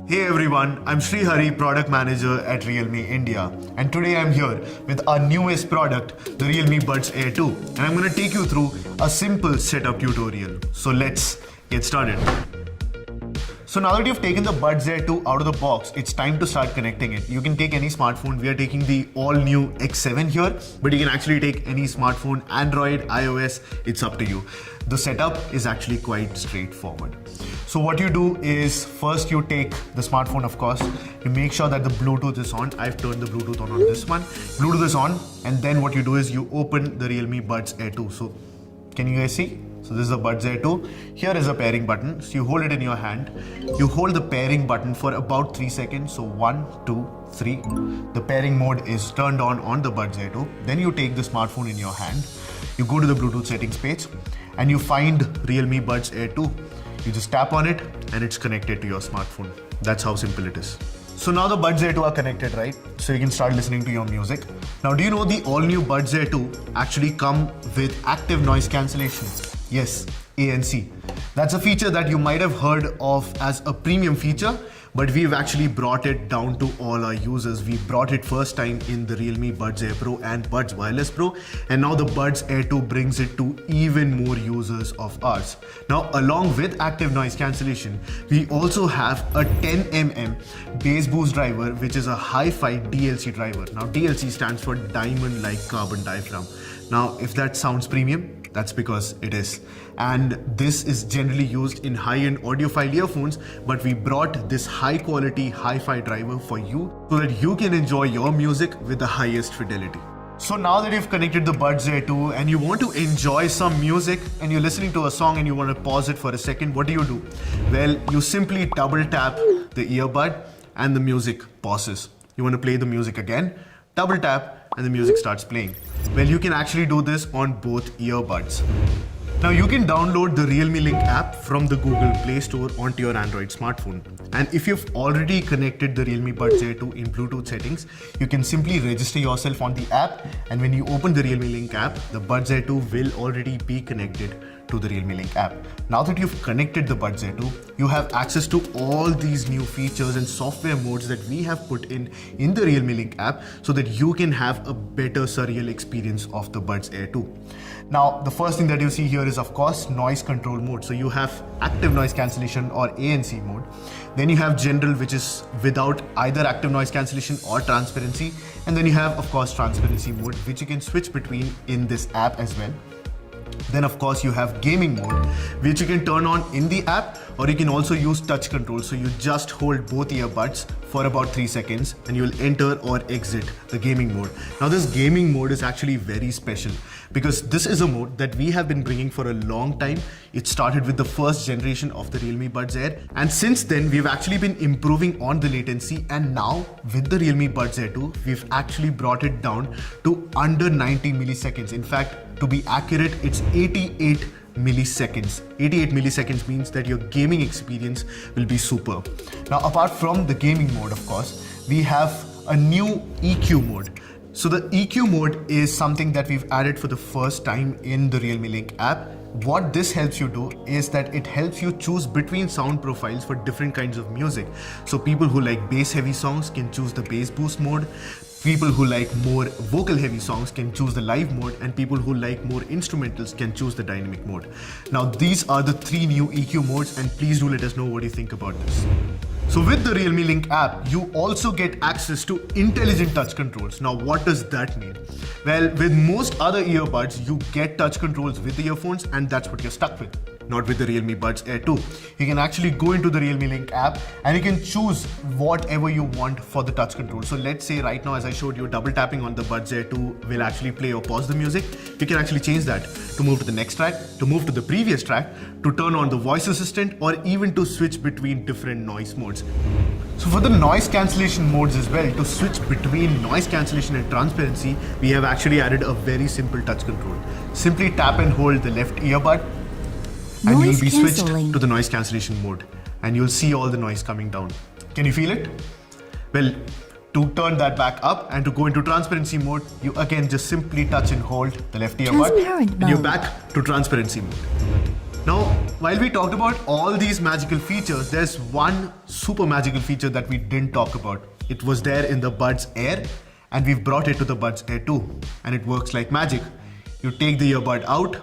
Hey everyone, I'm Sri Hari, Product Manager at Realme India, and today I'm here with our newest product, the Realme Buds Air 2, and I'm going to take you through a simple setup tutorial. So let's get started. So now that you've taken the Buds Air 2 out of the box, it's time to start connecting it. You can take any smartphone. We are taking the all-new X7 here, but you can actually take any smartphone, Android, iOS, it's up to you. The setup is actually quite straightforward. So what you do is first you take the smartphone, of course, you make sure that the Bluetooth is on. I've turned the Bluetooth on this one. Bluetooth is on, and then what you do is you open the Realme Buds Air 2. So can you guys see? So this is the Buds Air 2. Here is a pairing button. So you hold it in your hand. You hold the pairing button for about 3 seconds. So 1, 2, 3. The pairing mode is turned on the Buds Air 2. Then you take the smartphone in your hand. You go to the Bluetooth settings page and you find Realme Buds Air 2. You just tap on it and it's connected to your smartphone. That's how simple it is. So now the Buds Air 2 are connected, right? So you can start listening to your music. Now, do you know the all-new Buds Air 2 actually come with active noise cancellation? Yes, ANC. That's a feature that you might have heard of as a premium feature, but we've actually brought it down to all our users. We brought it first time in the Realme Buds Air Pro and Buds Wireless Pro, and now the Buds Air 2 brings it to even more users of ours. Now, along with active noise cancellation, we also have a 10mm bass boost driver, which is a hi-fi DLC driver. Now, DLC stands for diamond-like carbon diaphragm. Now, if that sounds premium, that's because it is. And this is generally used in high-end audiophile earphones, but we brought this high-quality hi-fi driver for you so that you can enjoy your music with the highest fidelity. So now that you've connected the Buds Air 2 and you want to enjoy some music and you're listening to a song and you want to pause it for a second, what do? Well, you simply double tap the earbud and the music pauses. You want to play the music again, double tap, and the music starts playing. Well, you can actually do this on both earbuds. Now you can download the Realme Link app from the Google Play Store onto your Android smartphone. And if you've already connected the Realme Buds Air 2 in Bluetooth settings, you can simply register yourself on the app, and when you open the Realme Link app, the Buds Air 2 will already be connected to the Realme Link app. Now that you've connected the Buds Air 2, you have access to all these new features and software modes that we have put in the Realme Link app so that you can have a better surreal experience of the Buds Air 2. Now, the first thing that you see here is, of course, noise control mode. So you have active noise cancellation or ANC mode. Then you have general, which is without either active noise cancellation or transparency. And then you have, of course, transparency mode, which you can switch between in this app as well. Then of course you have gaming mode, which you can turn on in the app, or you can also use touch control. So you just hold both earbuds for about 3 seconds and you will enter or exit the gaming mode. Now this gaming mode is actually very special because this is a mode that we have been bringing for a long time. It started with the first generation of the Realme Buds Air, and since then we've actually been improving on the latency, and now with the Realme Buds Air 2, we've actually brought it down to under 90 milliseconds. In fact, to be accurate, it's 88 milliseconds. 88 milliseconds means that your gaming experience will be superb. Now, apart from the gaming mode, of course, we have a new EQ mode. So the EQ mode is something that we've added for the first time in the Realme Link app. What this helps you do is that it helps you choose between sound profiles for different kinds of music. So people who like bass heavy songs can choose the bass boost mode. People who like more vocal heavy songs can choose the live mode, and people who like more instrumentals can choose the dynamic mode. Now these are the 3 new EQ modes, and please do let us know what you think about this. So with the Realme Link app, you also get access to intelligent touch controls. Now what does that mean? Well, with most other earbuds, you get touch controls with the earphones, and that's what you're stuck with. Not with the Realme Buds Air 2. You can actually go into the Realme Link app and you can choose whatever you want for the touch control. So let's say right now, as I showed you, double tapping on the Buds Air 2 will actually play or pause the music. You can actually change that to move to the next track, to move to the previous track, to turn on the voice assistant, or even to switch between different noise modes. So for the noise cancellation modes as well, to switch between noise cancellation and transparency, we have actually added a very simple touch control. Simply tap and hold the left earbud, and you'll be switched to the noise cancellation mode, and you'll see all the noise coming down. Can you feel it? Well, to turn that back up and to go into transparency mode, you again just simply touch and hold the left earbud, and you're back to transparency mode. Now, while we talked about all these magical features, there's one super magical feature that we didn't talk about. It was there in the Buds Air, and we've brought it to the Buds Air 2, and it works like magic. You take the earbud out,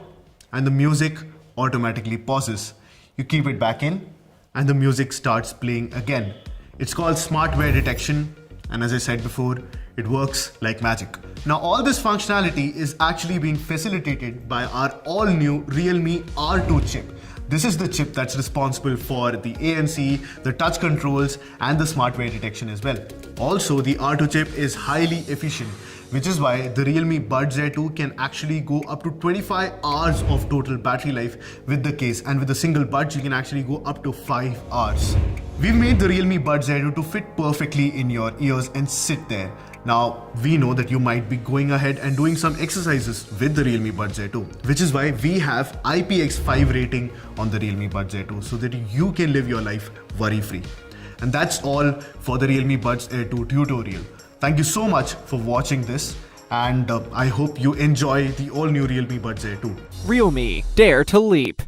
and the music automatically pauses. You keep it back in, and the music starts playing again. It's called Smart Wear Detection, and as I said before, it works like magic. Now, all this functionality is actually being facilitated by our all-new Realme R2 chip. This is the chip that's responsible for the ANC, the touch controls, and the smart wear detection as well. Also, the R2 chip is highly efficient, which is why the Realme Buds Air 2 can actually go up to 25 hours of total battery life with the case, and with a single buds you can actually go up to 5 hours. We've made the Realme Buds Air 2 to fit perfectly in your ears and sit there. Now, we know that you might be going ahead and doing some exercises with the Realme Buds Air 2, which is why we have IPX5 rating on the Realme Buds Air 2 so that you can live your life worry-free. And that's all for the Realme Buds Air 2 tutorial. Thank you so much for watching this, and I hope you enjoy the all-new Realme Buds Air 2. Realme, dare to leap.